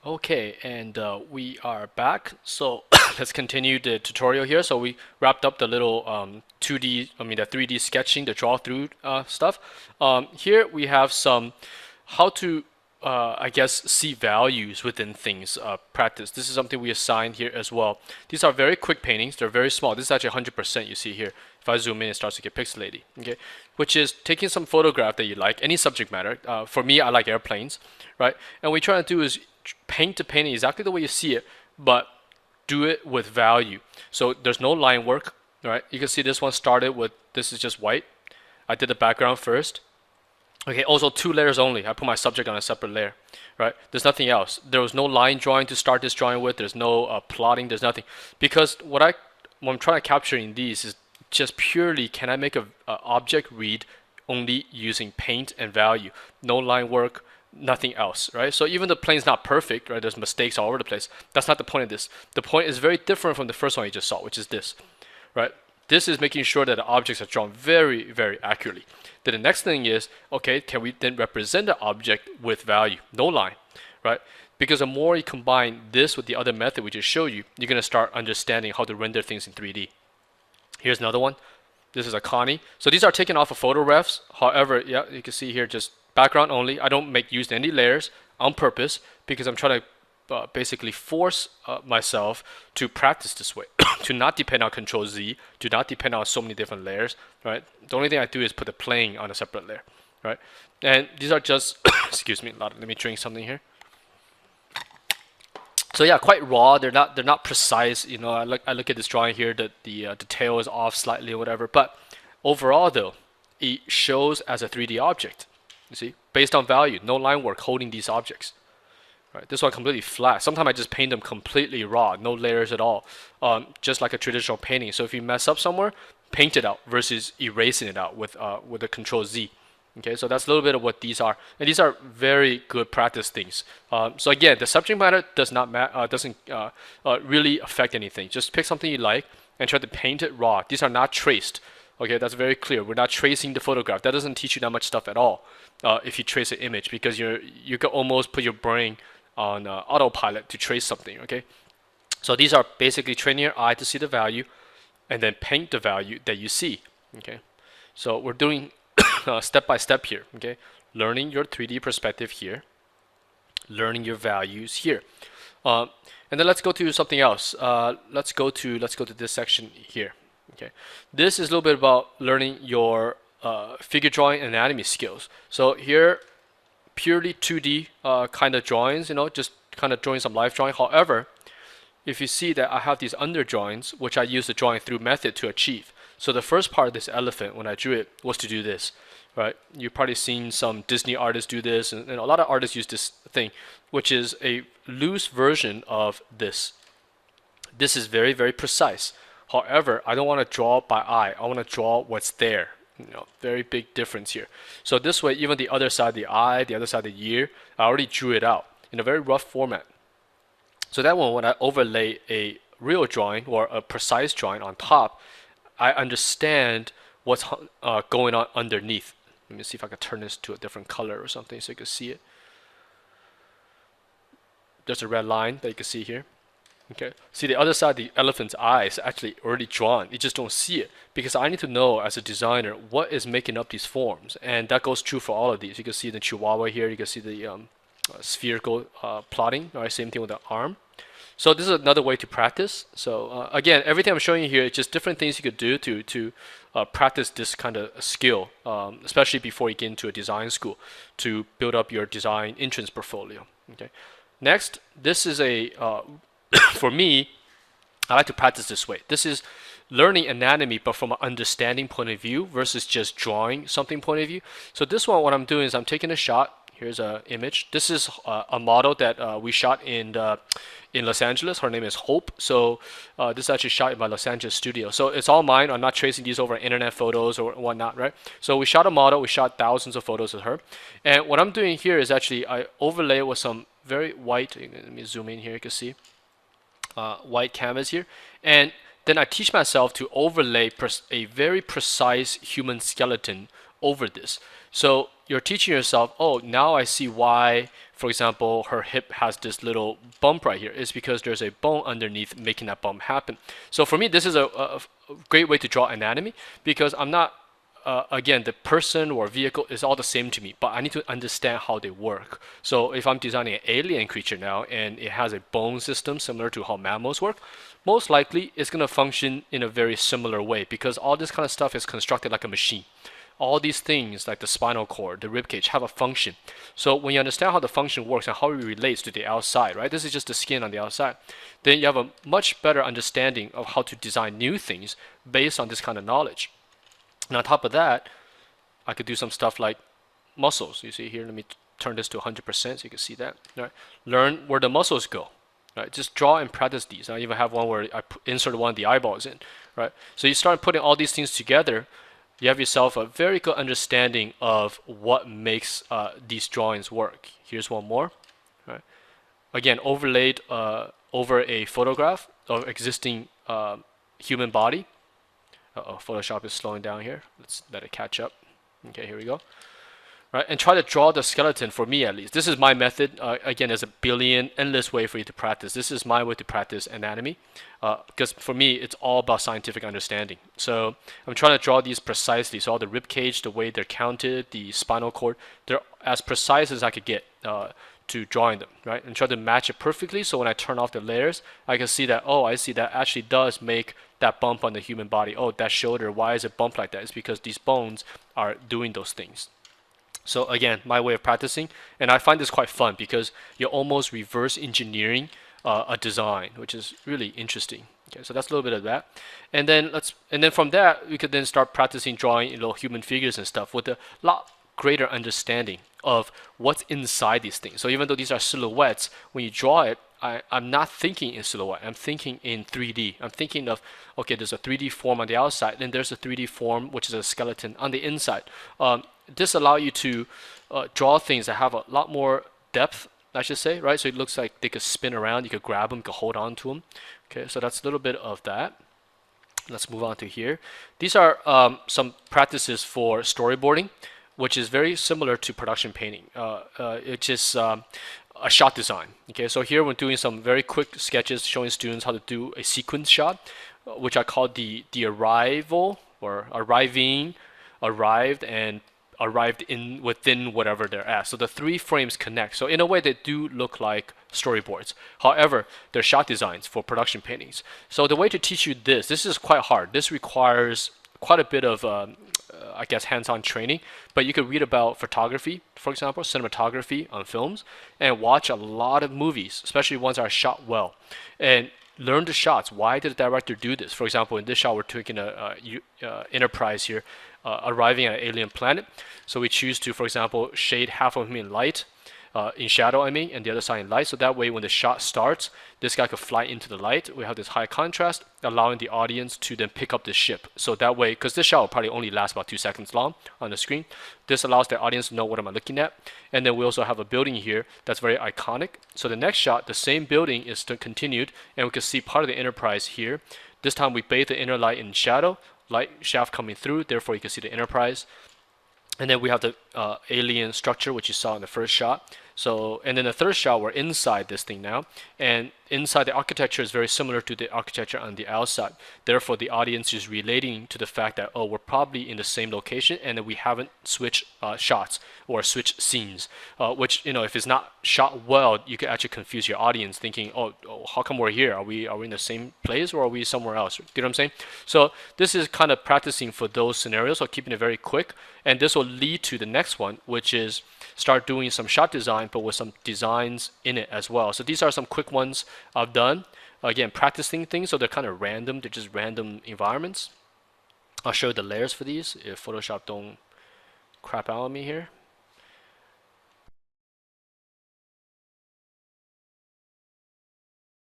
Okay, and we are back. So let's continue the tutorial here. So we wrapped up the little 2D, the 3D sketching, the draw through stuff. Here we have some how to, I guess, see values within things practice. This is something we assigned here as well. These are very quick paintings. They're very small. This is actually 100% you see here. If I zoom in, it starts to get pixelated. Okay, which is taking some photograph that you like, any subject matter. For me, I like airplanes, right? And what we try to do is paint the painting exactly the way you see it, but do it with value. So there's no line work, right? You can see this one started with, this is just white. I did the background first. Okay, also 2 layers only. I put my subject on a separate layer, right? There's nothing else. There was no line drawing to start this drawing with. There's no plotting. There's nothing. Because what I'm trying to capture in these is just purely, can I make a object read only using paint and value? No line work, nothing else, right? So even the plane's not perfect, right? There's mistakes all over the place. That's not the point of this. The point is very different from the first one you just saw, which is this, right? This is making sure that the objects are drawn very, very accurately. Then the next thing is, okay, can we then represent the object with value? No line, right? Because the more you combine this with the other method we just showed you, you're going to start understanding how to render things in 3D. Here's another one. This is a Connie. So these are taken off of photo refs. However, yeah, you can see here just background only. I don't make use any layers on purpose because I'm trying to basically force myself to practice this way, to not depend on Control Z, to not depend on so many different layers, right? The only thing I do is put the plane on a separate layer, right? And these are just, excuse me, let me drink something here. So yeah, quite raw. They're not precise. You know, I look at this drawing here that the tail is off slightly or whatever. But overall, though, it shows as a 3D object. You see, based on value, no line work holding these objects. Right, this one completely flat. Sometimes I just paint them completely raw, no layers at all, just like a traditional painting. So if you mess up somewhere, paint it out versus erasing it out with a Control Z. Okay, so that's a little bit of what these are, and these are very good practice things. So again, the subject matter doesn't really affect anything. Just pick something you like and try to paint it raw. These are not traced. Okay, that's very clear. We're not tracing the photograph. That doesn't teach you that much stuff at all. If you trace an image, because you can almost put your brain on autopilot to trace something. Okay, so these are basically training your eye to see the value, and then paint the value that you see. Okay, so we're doing step by step here. Okay, learning your 3D perspective here, learning your values here, and then let's go to something else. Let's go to this section here. Okay, this is a little bit about learning your figure drawing anatomy skills. So here, purely 2D kind of drawings. You know, just kind of drawing some life drawing. However, if you see that I have these under drawings, which I use the drawing through method to achieve. So the first part of this elephant, when I drew it, was to do this, right? You've probably seen some Disney artists do this, and a lot of artists use this thing, which is a loose version of this. This is very, very precise. However, I don't want to draw by eye. I want to draw what's there. You know, very big difference here. So this way, even the other side of the eye, the other side of the ear, I already drew it out in a very rough format. So that one, when I overlay a real drawing or a precise drawing on top, I understand what's going on underneath. Let me see if I can turn this to a different color or something so you can see it. There's a red line that you can see here. Okay. See, the other side of the elephant's eye is actually already drawn. You just don't see it because I need to know as a designer what is making up these forms, and that goes true for all of these. You can see the chihuahua here. You can see the spherical plotting. All right, same thing with the arm. So this is another way to practice. So again, everything I'm showing you here is just different things you could do to practice this kind of skill, especially before you get into a design school, to build up your design entrance portfolio. Okay. Next, this is a for me, I like to practice this way. This is learning anatomy, but from an understanding point of view versus just drawing something point of view. So this one, what I'm doing is I'm taking a shot. Here's an image. This is a model that we shot in Los Angeles. Her name is Hope. So this is actually shot in my Los Angeles studio. So it's all mine. I'm not tracing these over internet photos or whatnot, right? So we shot a model. We shot thousands of photos of her. And what I'm doing here is actually I overlay it with some very white. Let me zoom in here. You can see white canvas here. And then I teach myself to overlay a very precise human skeleton over this. So you're teaching yourself, oh, now I see why, for example, her hip has this little bump right here. It's because there's a bone underneath making that bump happen. So for me, this is a great way to draw anatomy because I'm not, again, the person or vehicle is all the same to me, but I need to understand how they work. So if I'm designing an alien creature now and it has a bone system similar to how mammals work, most likely it's going to function in a very similar way because all this kind of stuff is constructed like a machine. All these things like the spinal cord, the rib cage have a function. So when you understand how the function works and how it relates to the outside, right? This is just the skin on the outside. Then you have a much better understanding of how to design new things based on this kind of knowledge. And on top of that, I could do some stuff like muscles. You see here, let me turn this to 100% so you can see that. Right? Learn where the muscles go. Right? Just draw and practice these. I even have one where I insert one of the eyeballs in. Right? So you start putting all these things together, you have yourself a very good understanding of what makes these drawings work. Here's one more. Right? Again, overlaid over a photograph of existing human body. Uh-oh, Photoshop is slowing down here. Let's let it catch up. Okay, here we go. Right, and try to draw the skeleton for me at least. This is my method. Again, there's a billion, endless way for you to practice. This is my way to practice anatomy because for me, it's all about scientific understanding. So I'm trying to draw these precisely. So all the rib cage, the way they're counted, the spinal cord, they're as precise as I could get to drawing them, right? And try to match it perfectly. So when I turn off the layers, I can see that, oh, I see that actually does make that bump on the human body. Oh, that shoulder, why is it bumped like that? It's because these bones are doing those things. So again, my way of practicing, and I find this quite fun because you're almost reverse engineering a design, which is really interesting. Okay, so that's a little bit of that, and then from that we could then start practicing drawing human figures and stuff with a lot greater understanding of what's inside these things. So even though these are silhouettes, when you draw it, I'm not thinking in silhouette. I'm thinking in 3D. I'm thinking of, okay, there's a 3D form on the outside, then there's a 3D form, which is a skeleton on the inside. This allows you to draw things that have a lot more depth, I should say, right? So it looks like they could spin around, you could grab them, you could hold on to them. Okay, so that's a little bit of that. Let's move on to here. These are some practices for storyboarding, which is very similar to production painting. It's just a shot design. Okay, so here we're doing some very quick sketches showing students how to do a sequence shot, which I call the arrival or arriving, arrived, and arrived in within whatever they're at. So the three frames connect. So in a way, they do look like storyboards. However, they're shot designs for production paintings. So the way to teach you this is quite hard. This requires quite a bit of I guess hands-on training, but you could read about photography, for example, cinematography on films, and watch a lot of movies, especially ones that are shot well, and learn the shots. Why did the director do this? For example, in this shot, we're taking a Enterprise here, arriving at an alien planet. So we choose to, for example, shade half of him in light, in shadow, I mean, and the other side in light. So that way, when the shot starts, this guy could fly into the light. We have this high contrast, allowing the audience to then pick up the ship. So that way, because this shot will probably only last about 2 seconds long on the screen, this allows the audience to know what am I looking at. And then we also have a building here that's very iconic. So the next shot, the same building is still continued, and we can see part of the Enterprise here. This time we bathe the inner light in shadow, light shaft coming through, therefore you can see the Enterprise. And then we have the alien structure, which you saw in the first shot. So, and then the third shot, we're inside this thing now. And inside, the architecture is very similar to the architecture on the outside. Therefore, the audience is relating to the fact that, oh, we're probably in the same location and that we haven't switched shots or switched scenes, which, if it's not shot well, you could actually confuse your audience thinking, oh, how come we're here? Are we in the same place or are we somewhere else? Do you know what I'm saying? So this is kind of practicing for those scenarios, so keeping it very quick. And this will lead to the next one, which is start doing some shot design, but with some designs in it as well. So these are some quick ones I've done. Again, practicing things, so they're kind of random. They're just random environments. I'll show you the layers for these if Photoshop don't crap out on me here.